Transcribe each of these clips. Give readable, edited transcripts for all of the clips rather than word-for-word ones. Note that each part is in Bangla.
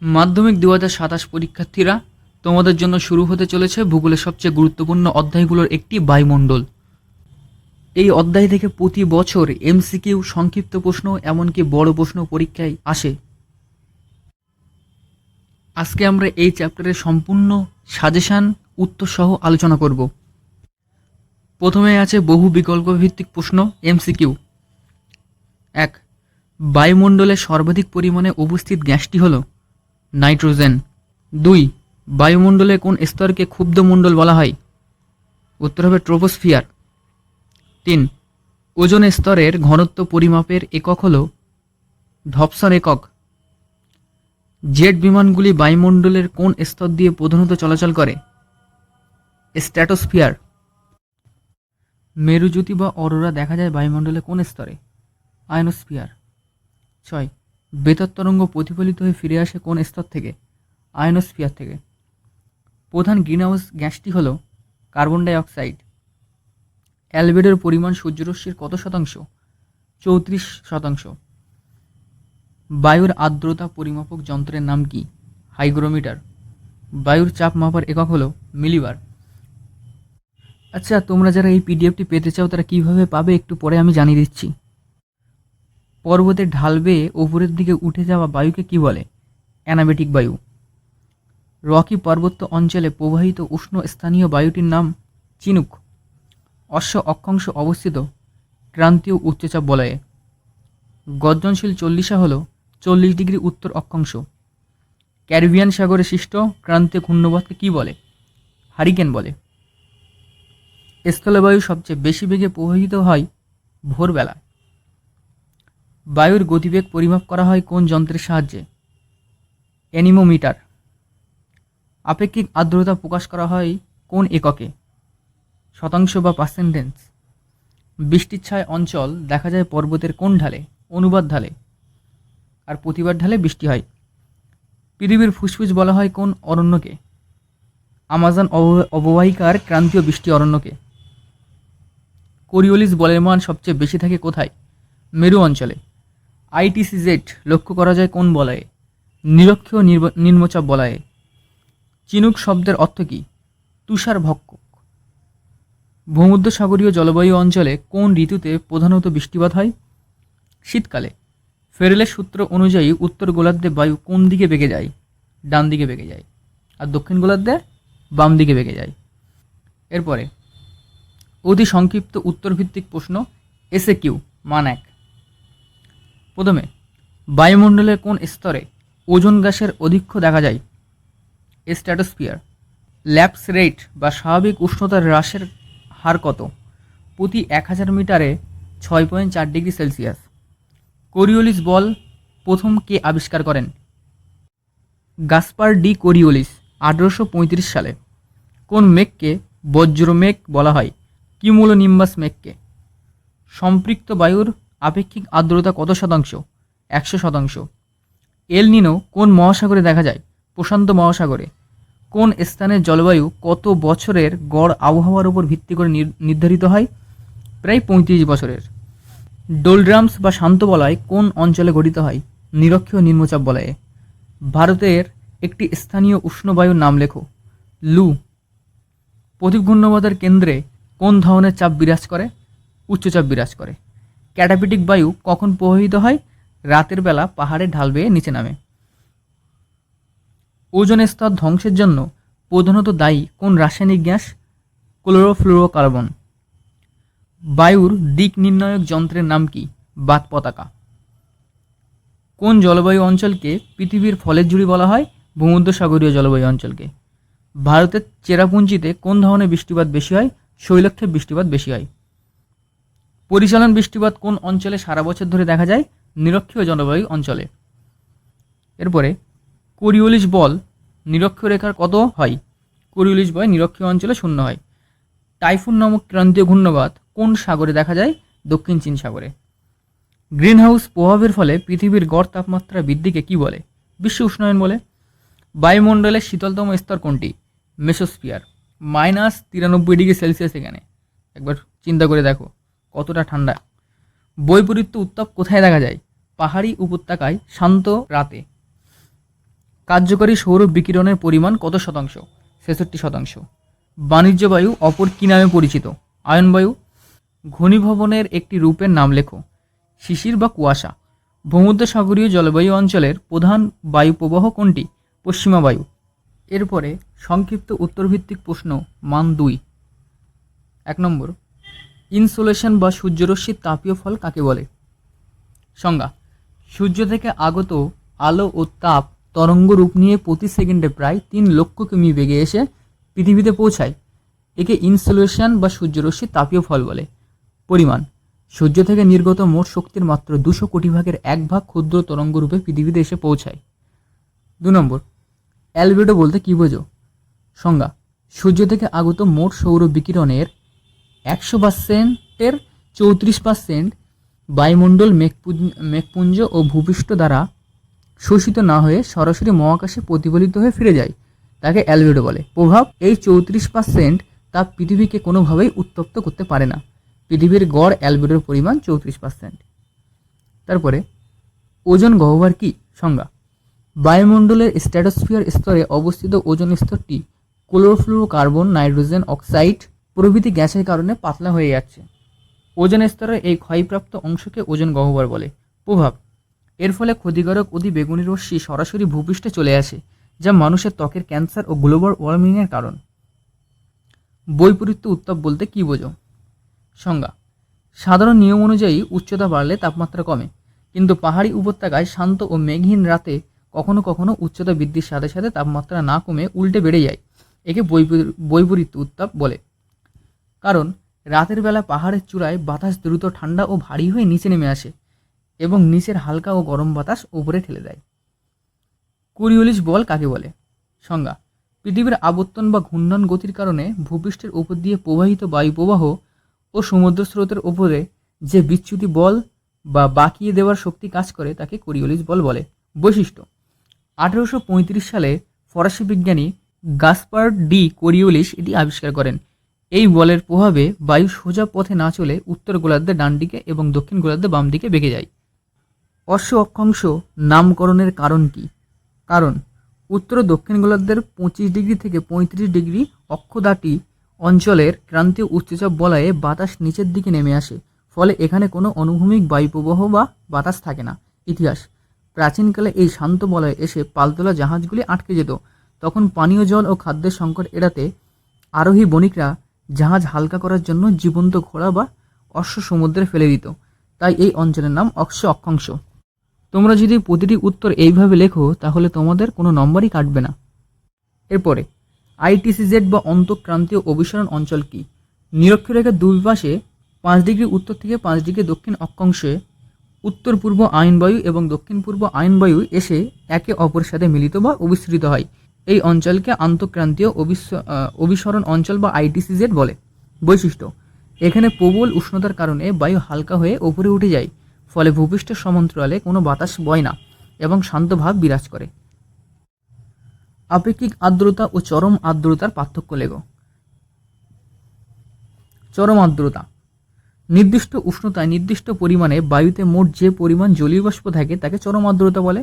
মাধ্যমিক 2027 পরীক্ষার্থীরা, তোমাদের জন্য শুরু হতে চলেছে ভূগোলের সবচেয়ে গুরুত্বপূর্ণ অধ্যায়গুলোর একটি, বায়ুমণ্ডল। এই অধ্যায় থেকে প্রতি বছর এমসিকিউ, সংক্ষিপ্ত প্রশ্ন, এমনকি বড় প্রশ্ন পরীক্ষায় আসে। আজকে আমরা এই চ্যাপ্টারের সম্পূর্ণ সাজেশান উত্তর সহ আলোচনা করব। প্রথমে আছে বহু বিকল্প ভিত্তিক প্রশ্ন, এমসিকিউ। 1. বায়ুমণ্ডলে সর্বাধিক পরিমাণে উপস্থিত গ্যাসটি হল নাইট্রোজেন। 2. বায়ুমণ্ডলে কোন স্তরকে ক্ষুব্ধমণ্ডল বলা হয়? উত্তর হবে ট্রোপোস্ফিয়ার। 3. ওজোন স্তরের ঘনত্ব পরিমাপের একক হল ডবসন একক। জেট বিমানগুলি বায়ুমণ্ডলের কোন স্তর দিয়ে প্রধানত চলাচল করে? স্ট্র্যাটোস্ফিয়ার। মেরুজ্যোতি বা অরোরা দেখা যায় বায়ুমণ্ডলে কোন স্তরে? আয়নোস্ফিয়ার। 6. বেতার তরঙ্গ প্রতিফলিত হয়ে ফিরে আসে কোন স্তর থেকে? আয়নোস্ফিয়ার থেকে। প্রধান গ্রিনহাউস গ্যাসটি হল কার্বন ডাই অক্সাইড। অ্যালবেডোর পরিমাণ সূর্যরশ্মির কত শতাংশ? 34%। বায়ুর আর্দ্রতা পরিমাপক যন্ত্রের নাম কি? হাইগ্রোমিটার। বায়ুর চাপ মাপার একক হল মিলিবার। আচ্ছা, তোমরা যারা এই পিডিএফটি পেতে চাও তারা কিভাবে পাবে একটু পরে আমি জানিয়ে দিচ্ছি। পর্বতের ঢাল বেয়ে ওপরের দিকে উঠে যাওয়া বায়ুকে কি বলে? অ্যানাবেটিক বায়ু। রকি পার্বত্য অঞ্চলে প্রবাহিত উষ্ণ স্থানীয় বায়ুটির নাম চিনুক। অশ্ব অক্ষাংশ অবস্থিত ক্রান্তীয় উচ্চচাপ বলয়ে। গর্জনশীল চল্লিশা হল 40 ডিগ্রি উত্তর অক্ষাংশ। ক্যারিবিয়ান সাগরে সৃষ্ট ক্রান্তীয় ঘূর্ণবাতকে কি বলে? হারিকেন বলে। স্থলবায়ু সবচেয়ে বেশি বেগে প্রবাহিত হয় ভোরবেলা। বায়ুর গতিবেগ পরিমাপ করা হয় কোন যন্ত্রের সাহায্যে? অ্যানিমোমিটার। আপেক্ষিক আর্দ্রতা প্রকাশ করা হয় কোন এককে? শতাংশ বা পার্সেন্টেজ। বৃষ্টির ছায় অঞ্চল দেখা যায় পর্বতের কোন ঢালে? অনুবাদ ঢালে। আর প্রতিবার ঢালে বৃষ্টি হয়। পৃথিবীর ফুসফুস বলা হয় কোন অরণ্যকে? আমাজন অববাহিকার ক্রান্তীয় বৃষ্টি অরণ্যকে। কোরিওলিস বলের মান সবচেয়ে বেশি থাকে কোথায়? মেরু অঞ্চলে। আইটিসিজেড লক্ষ্য করা যায় কোন বলয়ে? নিরক্ষীয় নিম্নচাপ বলয়ে। চিনুক শব্দের অর্থ কী? তুষার ভক্ষক। ভূমধ্যসাগরীয় জলবায়ু অঞ্চলে কোন ঋতুতে প্রধানত বৃষ্টিপাত হয়? শীতকালে। ফেরেলের সূত্র অনুযায়ী উত্তর গোলার্ধে বায়ু কোন দিকে বেগে যায়? ডান দিকে বেগে যায়। আর দক্ষিণ গোলার্ধে বাম দিকে বেগে যায়। এরপরে অতি সংক্ষিপ্ত উত্তরভিত্তিক প্রশ্ন, এসএকিউ, মান 1। প্রথমে, বায়ুমণ্ডলের কোন স্তরে ওজোন গ্যাসের অধিক্য দেখা যায়? স্ট্র্যাটোস্ফিয়ার। ল্যাপস রেট বা স্বাভাবিক উষ্ণতার হ্রাসের হার কত? প্রতি 1000 মিটারে 6.4 ডিগ্রি সেলসিয়াস। কোরিওলিস বল প্রথম কে আবিষ্কার করেন? গাসপার ডি কোরিওলিস 1835 সালে। কোন মেঘকে বজ্রমেঘ বলা হয়? কিউমুলোনিম্বাস মেঘকে। সম্পৃক্ত বায়ুর আপেক্ষিক আর্দ্রতা কত শতাংশ? 100%। এল নিনো কোন মহাসাগরে দেখা যায়? প্রশান্ত মহাসাগরে। কোন স্থানের জলবায়ু কত বছরের গড় আবহাওয়ার উপর ভিত্তি করে নির্ধারিত হয়? প্রায় 35 বছরের। ডোলড্রামস বা শান্ত বলয় কোন অঞ্চলে গঠিত হয়? নিরক্ষীয় নিম্নচাপ বলয়ে। ভারতের একটি স্থানীয় উষ্ণ বায়ুর নাম লেখো। লু। প্রদীপ ঘূর্ণবাদের কেন্দ্রে কোন ধরনের চাপ বিরাজ করে? উচ্চচাপ বিরাজ করে। ক্যাটাপিটিক বায়ু কখন প্রবাহিত হয়? রাতের বেলা পাহাড়ের ঢাল বেয়ে নিচে নামে। ওজোন স্তর ধ্বংসের জন্য প্রধানত দায়ী কোন রাসায়নিক গ্যাস? ক্লোরোফ্লুরোকার্বন। বায়ুর দিক নির্ণায়ক যন্ত্রের নাম কি? বাত পতাকা। কোন জলবায়ু অঞ্চলকে পৃথিবীর ফলের ঝুড়ি বলা হয়? ভূমধ্যসাগরীয় জলবায়ু অঞ্চলকে। ভারতের চেরাপুঞ্জিতে কোন ধরনের বৃষ্টিপাত বেশি হয়? শৈলক্ষে বৃষ্টিপাত বেশি হয়। পরিচালন বৃষ্টিপাত কোন অঞ্চলে সারা বছর ধরে দেখা যায়? নিরক্ষীয় জলবায়ু অঞ্চলে। এরপরে কোরিওলিস বল নিরক্ষীয় রেখার কত হয়? কোরিওলিস বল নিরক্ষীয় অঞ্চলে 0 হয়। টাইফুন নামক ক্রান্তীয় ঘূর্ণবাত কোন সাগরে দেখা যায়? দক্ষিণ চীন সাগরে। গ্রিনহাউস প্রভাবের ফলে পৃথিবীর গড় তাপমাত্রা বৃদ্ধিকে কি বলে? বিশ্ব উষ্ণায়ন বলে। বায়ুমণ্ডলের শীতলতম স্তর কোনটি? মেসোস্ফিয়ার। -93 ডিগ্রি সেলসিয়াস এখানে। একবার চিন্তা করে দেখো কতটা ঠান্ডা। বৈপরীত্য উত্তাপ কোথায় দেখা যায়? পাহাড়ি উপত্যকায় শান্ত রাতে। কার্যকরী সৌর বিকিরণের পরিমাণ কত শতাংশ? 66%। বাণিজ্য বায়ু অপর কি নামে পরিচিত? আয়ন বায়ু। ঘনীভবনের একটি রূপের নাম লেখো। শিশির বা কুয়াশা। ভূমধ্যসাগরীয় জলবায়ু অঞ্চলের প্রধান বায়ু প্রবাহ কোনটি? পশ্চিমা বায়ু। এরপরে সংক্ষিপ্ত উত্তরভিত্তিক প্রশ্ন মান 2। 1 নম্বর, ইনসোলেশন বা সূর্যরশ্মির তাপীয় ফল কাকে বলে? সংজ্ঞা: সূর্য থেকে আগত আলো ও তাপ তরঙ্গ রূপ নিয়ে প্রতি সেকেন্ডে প্রায় 3 লক্ষ কিমি বেগে এসে পৃথিবীতে পৌঁছায়। একে ইনসোলেশন বা সূর্যরশ্মির তাপীয় ফল বলে। পরিমাণ: সূর্য থেকে নির্গত মোট শক্তির মাত্র 200 কোটি ভাগের 1 ভাগ ক্ষুদ্র তরঙ্গ রূপে পৃথিবীতে এসে পৌঁছায়। 2 নম্বর, অ্যালবেডো বলতে কী বোঝো? সংজ্ঞা: সূর্য থেকে আগত মোট সৌর বিকিরণের 100%-এর 34% বায়ুমণ্ডল, মেঘপুঞ্জ ও ভূপৃষ্ঠ দ্বারা শোষিত না হয়ে সরাসরি মহাকাশে প্রতিফলিত হয়ে ফিরে যায়। তাকে অ্যালবেডো বলে। প্রভাব: এই 34% তাপ পৃথিবীকে কোনোভাবেই উত্তপ্ত করতে পারে না। পৃথিবীর গড় অ্যালবেডোর পরিমাণ 34%। তারপরে ওজোন গহ্বর কি? সংজ্ঞা: বায়ুমণ্ডলের স্ট্র্যাটোস্ফিয়ার স্তরে অবস্থিত ওজোন স্তরটি ক্লোরোফ্লুরোকার্বন, নাইট্রোজেন অক্সাইড প্রভৃতি গ্যাসের কারণে পাতলা হয়ে যাচ্ছে। ওজোন স্তরের এই ক্ষয়প্রাপ্ত অংশকে ওজোন গহ্বর বলে। প্রভাব: এর ফলে ক্ষতিকারক অতি বেগুনি রশ্মি সরাসরি ভূপৃষ্ঠে চলে আসে, যা মানুষের ত্বকের ক্যান্সার ও গ্লোবাল ওয়ার্মিংয়ের কারণ। বৈপরীত্য উত্তাপ বলতে কী বোঝো? সংজ্ঞা: সাধারণ নিয়ম অনুযায়ী উচ্চতা বাড়লে তাপমাত্রা কমে, কিন্তু পাহাড়ি উপত্যকায় শান্ত ও মেঘহীন রাতে কখনো কখনো উচ্চতা বৃদ্ধির সাথে সাথে তাপমাত্রা না কমে উল্টে বেড়ে যায়। একে বৈপরীত্য উত্তাপ বলে। কারণ রাতের বেলা পাহাড়ের চূড়ায় বাতাস দ্রুত ঠান্ডা ও ভারী হয়ে নিচে নেমে আসে এবং নিচের হালকা ও গরম বাতাস উপরে ঠেলে দেয়। কোরিওলিস বল কাকে বলে? সংজ্ঞা: পৃথিবীর আবর্তন বা ঘূর্ণন গতির কারণে ভূপৃষ্ঠের উপর দিয়ে প্রবাহিত বায়ু প্রবাহ ও সমুদ্র স্রোতের উপরে যে বিচ্যুতি বল বা বাঁকিয়ে দেওয়ার শক্তি কাজ করে তাকে কোরিওলিস বল বলে। বৈশিষ্ট্য: 1835 সালে ফরাসি বিজ্ঞানী গাসপার ডি কোরিওলিস এটি আবিষ্কার করেন। এই বলের প্রভাবে বায়ু সোজা পথে না চলে উত্তর গোলার্ধে ডান দিকে এবং দক্ষিণ গোলার্ধে বাম দিকে বেঁকে যায়। অশ্ব অক্ষাংশ নামকরণের কারণ কি? কারণ উত্তর ও দক্ষিণ গোলার্ধের 25 ডিগ্রি থেকে 35 ডিগ্রি অক্ষদাটি অঞ্চলের ক্রান্তীয় উচ্চচাপ বলয়ে বাতাস নিচের দিকে নেমে আসে, ফলে এখানে কোনো অনুভূমিক বায়ুপ্রবাহ বা বাতাস থাকে না। ইতিহাস: প্রাচীনকালে এই শান্ত বলয়ে এসে পালতোলা জাহাজগুলি আটকে যেত। তখন পানীয় জল ও খাদ্যের সংকট এড়াতে আরোহী বণিকরা জাহাজ হালকা করার জন্য জীবন্ত ঘোড়া বা অশ্ব সমুদ্রে ফেলে দিত। তাই এই অঞ্চলের নাম অশ্ব অক্ষাংশ। তোমরা যদি প্রতিটি উত্তর এইভাবে লেখো তাহলে তোমাদের কোনো নম্বরই কাটবে না। এরপরে আইটিসিজেড বা অন্তঃক্রান্তীয় অভিসরণ অঞ্চল কি? নিরক্ষরেখার দুই পাশে 5 ডিগ্রি উত্তর থেকে 5 ডিগ্রি দক্ষিণ অক্ষাংশে উত্তর পূর্ব আয়নবায়ু এবং দক্ষিণ পূর্ব আয়নবায়ু এসে একে অপরের সাথে মিলিত বা অবিস্তৃত হয়। এই অঞ্চলকে আন্তঃক্রান্তীয় অভিসরণ অঞ্চল বা আইটিসিজেড বলে। বৈশিষ্ট্য: এখানে প্রবল উষ্ণতার কারণে বায়ু হালকা হয়ে উপরে উঠে যায়, ফলে ভূপৃষ্ঠের সমান্তরালে কোনো বাতাস বয় না এবং শান্ত ভাব বিরাজ করে। আপেক্ষিক আর্দ্রতা ও চরম আর্দ্রতার পার্থক্য লেখো। চরম আর্দ্রতা: নির্দিষ্ট উষ্ণতায় নির্দিষ্ট পরিমাণে বায়ুতে মোট যে পরিমাণ জলীয় বাষ্প থাকে তাকে চরম আর্দ্রতা বলে।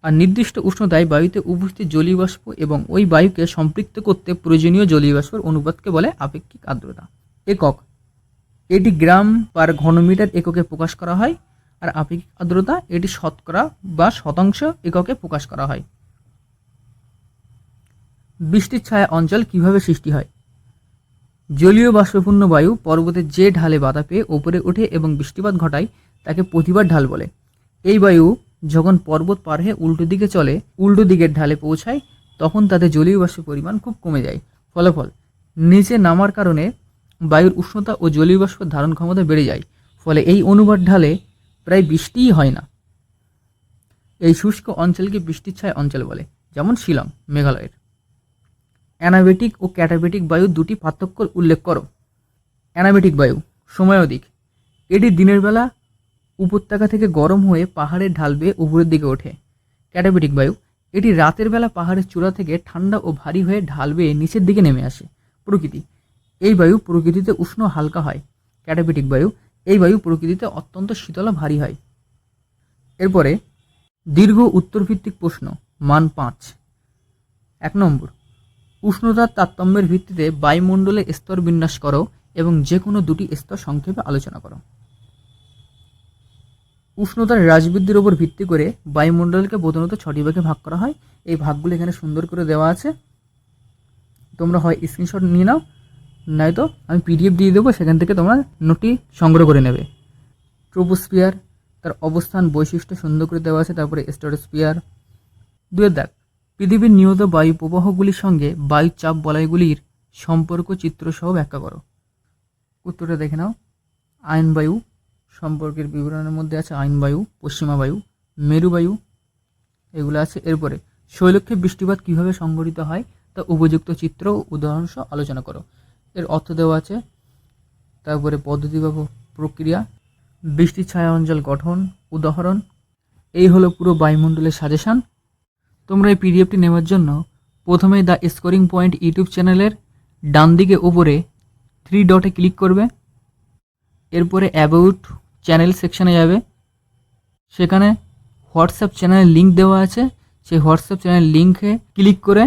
আর নির্দিষ্ট উষ্ণতায় বায়ুতে উপস্থিত জলীয় বাষ্প এবং ওই বায়ুকে সম্পৃক্ত করতে প্রয়োজনীয় জলীয় বাষ্পের অনুপাতকে বলে আপেক্ষিক আর্দ্রতা। একক: এটি গ্রাম পার ঘনমিটার এককে প্রকাশ করা হয়। আর আপেক্ষিক আর্দ্রতা এটি শতকরা বা শতাংশ এককে প্রকাশ করা হয়। বৃষ্টির ছায়া অঞ্চল কিভাবে সৃষ্টি হয়? জলীয় বাষ্পপূর্ণ বায়ু পর্বতের যে ঢালে বাধা পেয়ে ওপরে ওঠে এবং বৃষ্টিপাত ঘটায় তাকে প্রতিবার ঢাল বলে। এই বায়ু যখন পর্বত পার হয়ে উল্টো দিকে চলে, উল্টো দিকের ঢালে পৌঁছায়, তখন তাতে জলীয় বাষ্পের পরিমাণ খুব কমে যায়। ফলাফল: নিচে নামার কারণে বায়ুর উষ্ণতা ও জলীয় বাষ্পের ধারণ ক্ষমতা বেড়ে যায়, ফলে এই অনুবাদ ঢালে প্রায় বৃষ্টিই হয় না। এই শুষ্ক অঞ্চলকে বৃষ্টির ছায়া অঞ্চল বলে, যেমন শিলং, মেঘালয়ের। অ্যানাবেটিক ও ক্যাটাবেটিক বায়ু দুটি পার্থক্য উল্লেখ করো। অ্যানাবেটিক বায়ু সময় অধিক। এটি দিনের বেলা উপত্যকা থেকে গরম হয়ে পাহাড়ের ঢাল বেয়ে উপরের দিকে ওঠে। ক্যাটাবেটিক বায়ু: এটি রাতের বেলা পাহাড়ের চূড়া থেকে ঠান্ডা ও ভারী হয়ে ঢাল বেয়ে নিচের দিকে নেমে আসে। প্রকৃতি: এই বায়ু প্রকৃতিতে উষ্ণ হালকা হয়। ক্যাটাবেটিক বায়ু: এই বায়ু প্রকৃতিতে অত্যন্ত শীতল ভারী হয়। এরপরে দীর্ঘ উত্তরভিত্তিক প্রশ্ন। মান 5। 1 নম্বর, উষ্ণতার তারতম্যের ভিত্তিতে বায়ুমণ্ডলে স্তর বিন্যাস করো এবং যে কোনো দুটি স্তর সংক্ষেপে আলোচনা করো। উষ্ণতার হ্রাস বৃদ্ধির উপর ভিত্তি করে বায়ুমণ্ডলকে প্রধানত 6টি ভাগে ভাগ করা হয়। এই ভাগগুলো এখানে সুন্দর করে দেওয়া আছে, তোমরা হয় স্ক্রিনশট নিয়ে নাও, নয়তো আমি পিডিএফ দিয়ে দেবো, সেখান থেকে তোমরা নোটটি সংগ্রহ করে নেবে। ট্রোপোস্ফিয়ার, তার অবস্থান বৈশিষ্ট্য সুন্দর করে দেওয়া আছে। তারপরে স্ট্রাটোস্ফিয়ার। 2 দাগ, পৃথিবীর নিয়ত বায়ু প্রবাহগুলির সঙ্গে বায়ু চাপ বলয়গুলির সম্পর্ক চিত্রসহ ব্যাখ্যা করো। উত্তরটা দেখে নাও। আয়ন বায়ু সম্পর্কের বিবরণের মধ্যে আছে আয়ন বায়ু, পশ্চিমা বায়ু, মেরু বায়ু, এগুলো আছে। এরপরে শৈলক্ষে বৃষ্টিপাত কিভাবে সংঘটিত হয় তা উপযুক্ত চিত্র ও উদাহরণ সহ আলোচনা করো। এর অর্থ দেওয়া আছে। তারপরে পদ্ধতি বা প্রক্রিয়া, বৃষ্টির ছায়া অঞ্চল গঠন, উদাহরণ। এই হলো পুরো বায়ুমণ্ডলের সাজেশান। তোমরা এই পিডিএফটি নেওয়ার জন্য প্রথমেই দ্য স্কোরিং পয়েন্ট ইউটিউব চ্যানেলের ডান দিকে উপরে 3 ডটে ক্লিক করবে। এরপরে অ্যাবাউট চ্যানেল সেকশানে যাবে, সেখানে হোয়াটসঅ্যাপ চ্যানেলের লিঙ্ক দেওয়া আছে। সেই হোয়াটসঅ্যাপ চ্যানেল লিঙ্কে ক্লিক করে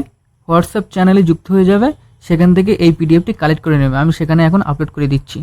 হোয়াটসঅ্যাপ চ্যানেলে যুক্ত হয়ে যাবে। সেখান থেকে এই পিডিএফটি কালেক্ট করে নেবে। আমি সেখানে এখন আপলোড করে দিচ্ছি।